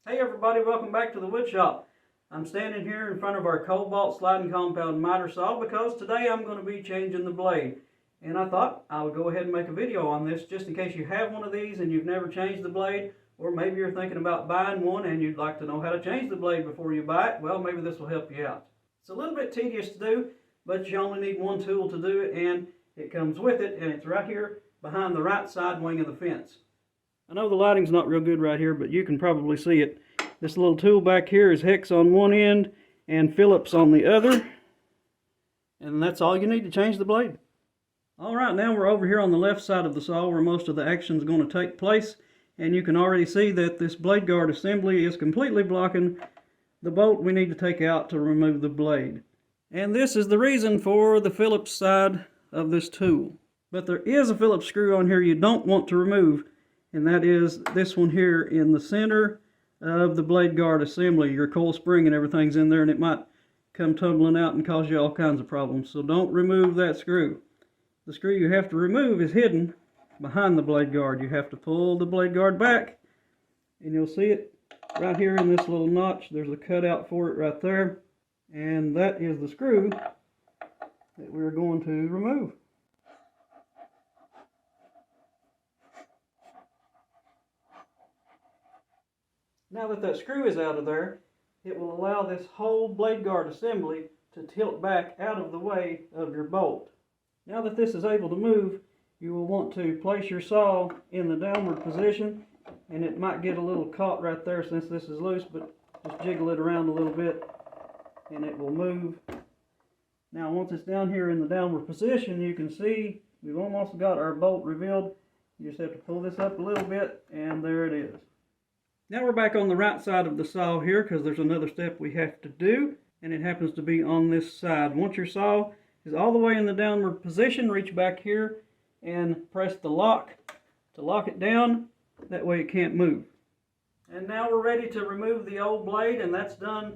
Hey everybody, welcome back to the wood shop. I'm standing here in front of our Kobalt sliding compound miter saw because today I'm going to be changing the blade. And I thought I would go ahead and make a video on this just in case you have one of these and you've never changed the blade, or maybe you're thinking about buying one and you'd like to know how to change the blade before you buy it. Well, maybe this will help you out. It's a little bit tedious to do, but you only need one tool to do it, and it comes with it, and it's right here behind the right side wing of the fence. I know the lighting's not real good right here, but you can probably see it. This little tool back here is hex on one end and Phillips on the other. And that's all you need to change the blade. Alright, now we're over here on the left side of the saw where most of the action is going to take place. And you can already see that this blade guard assembly is completely blocking the bolt we need to take out to remove the blade. And this is the reason for the Phillips side of this tool. But there is a Phillips screw on here you don't want to remove, and that is this one here in the center of the blade guard assembly. Your coil spring and everything's in there, and it might come tumbling out and cause you all kinds of problems. So don't remove that screw. The screw you have to remove is hidden behind the blade guard. You have to pull the blade guard back, and you'll see it right here in this little notch. There's a cutout for it right there, and that is the screw that we're going to remove. Now that that screw is out of there, it will allow this whole blade guard assembly to tilt back out of the way of your bolt. Now that this is able to move, you will want to place your saw in the downward position, and it might get a little caught right there since this is loose, but just jiggle it around a little bit and it will move. Now once it's down here in the downward position, you can see we've almost got our bolt revealed. You just have to pull this up a little bit, and there it is. Now we're back on the right side of the saw here because there's another step we have to do, and it happens to be on this side. Once your saw is all the way in the downward position, reach back here and press the lock to lock it down. That way it can't move. And now we're ready to remove the old blade, and that's done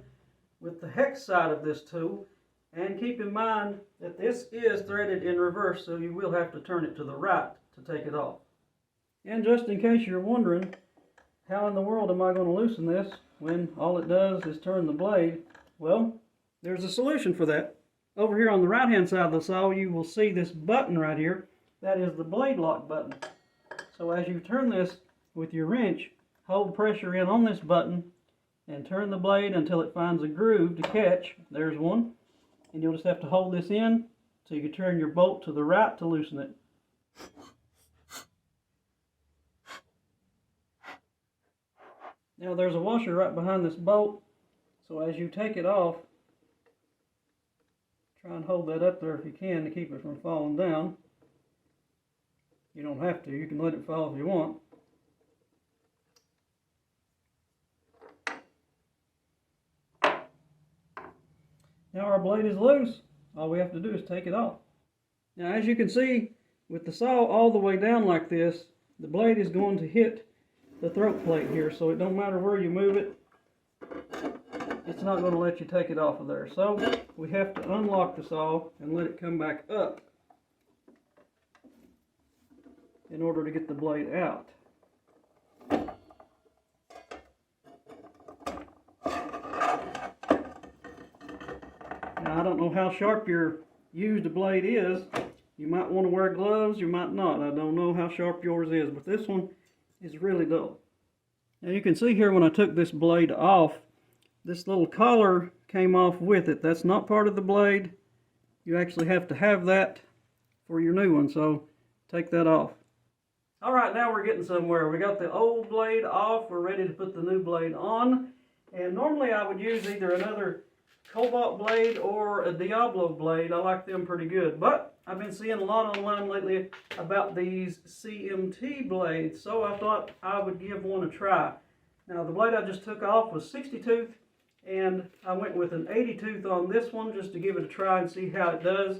with the hex side of this tool. And keep in mind that this is threaded in reverse, so you will have to turn it to the right to take it off. And just in case you're wondering, how in the world am I going to loosen this when all it does is turn the blade? Well, there's a solution for that. Over here on the right hand side of the saw, you will see this button right here. That is the blade lock button. So as you turn this with your wrench, hold pressure in on this button and turn the blade until it finds a groove to catch. There's one. And you'll just have to hold this in so you can turn your bolt to the right to loosen it. Now there's a washer right behind this bolt, so as you take it off, try and hold that up there if you can to keep it from falling down. You don't have to, you can let it fall if you want. Now our blade is loose. All we have to do is take it off. Now as you can see, with the saw all the way down like this, the blade is going to hit the throat plate here, so it don't matter where you move it, it's not going to let you take it off of there. So we have to unlock the saw and let it come back up in order to get the blade out. Now I don't know how sharp your used blade is. You might want to wear gloves, you might not. I don't know how sharp yours is, but this one is really dull. Now you can see here when I took this blade off, this little collar came off with it. That's not part of the blade. You actually have to have that for your new one, so take that off. Alright, now we're getting somewhere. We got the old blade off, we're ready to put the new blade on. And normally I would use either another Kobalt blade or a Diablo blade. I like them pretty good, but I've been seeing a lot online lately about these CMT blades, so I thought I would give one a try. Now the blade I just took off was 60 tooth, and I went with an 80 tooth on this one just to give it a try and see how it does.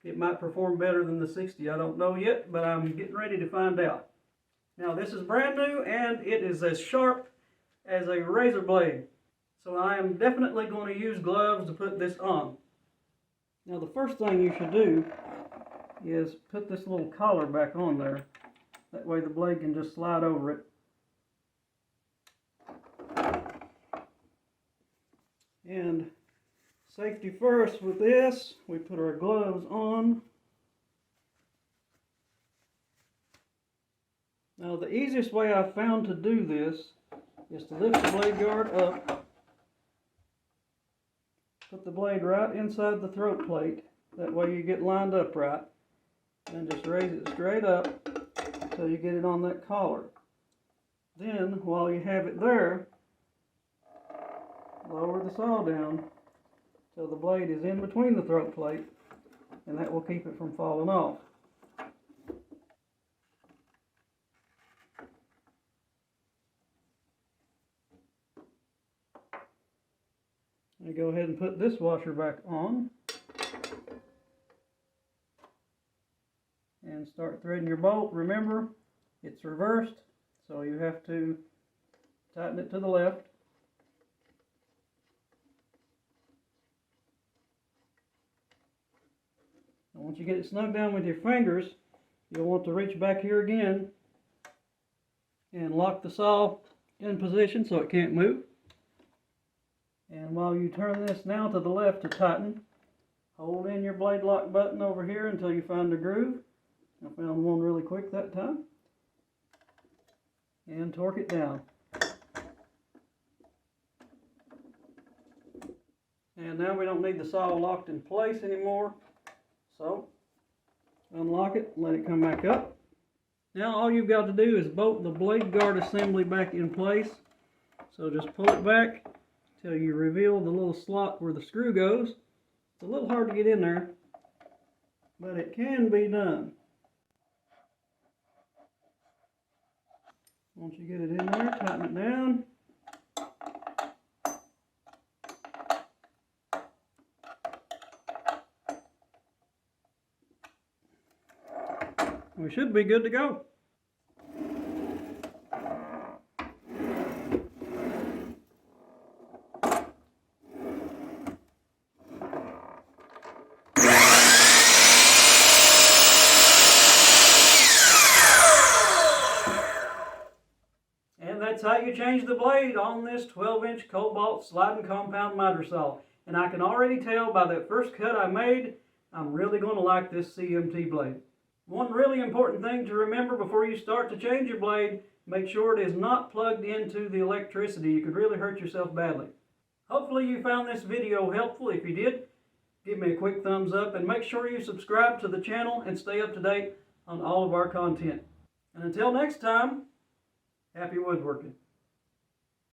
It might perform better than the 60, I don't know yet, but I'm getting ready to find out. Now this is brand new, and it is as sharp as a razor blade. So I am definitely going to use gloves to put this on. Now the first thing you should do is put this little collar back on there. That way the blade can just slide over it. And safety first with this, we put our gloves on. Now the easiest way I've found to do this is to lift the blade guard up, put the blade right inside the throat plate, that way you get lined up right, and just raise it straight up until you get it on that collar. Then, while you have it there, lower the saw down till the blade is in between the throat plate, and that will keep it from falling off. You go ahead and put this washer back on and start threading your bolt. Remember, it's reversed, so you have to tighten it to the left. And once you get it snug down with your fingers, you'll want to reach back here again and lock the saw in position so it can't move. And while you turn this now to the left to tighten, hold in your blade lock button over here until you find a groove. I found one really quick that time. And torque it down. And now we don't need the saw locked in place anymore. So, unlock it, let it come back up. Now all you've got to do is bolt the blade guard assembly back in place. So just pull it back till you reveal the little slot where the screw goes. It's a little hard to get in there, but it can be done. Once you get it in there, tighten it down. We should be good to go. And that's how you change the blade on this 12-inch Kobalt sliding compound miter saw. And I can already tell by that first cut I made, I'm really going to like this CMT blade. One really important thing to remember before you start to change your blade, make sure it is not plugged into the electricity. You could really hurt yourself badly. Hopefully you found this video helpful. If you did, give me a quick thumbs up and make sure you subscribe to the channel and stay up to date on all of our content. And until next time, happy woodworking.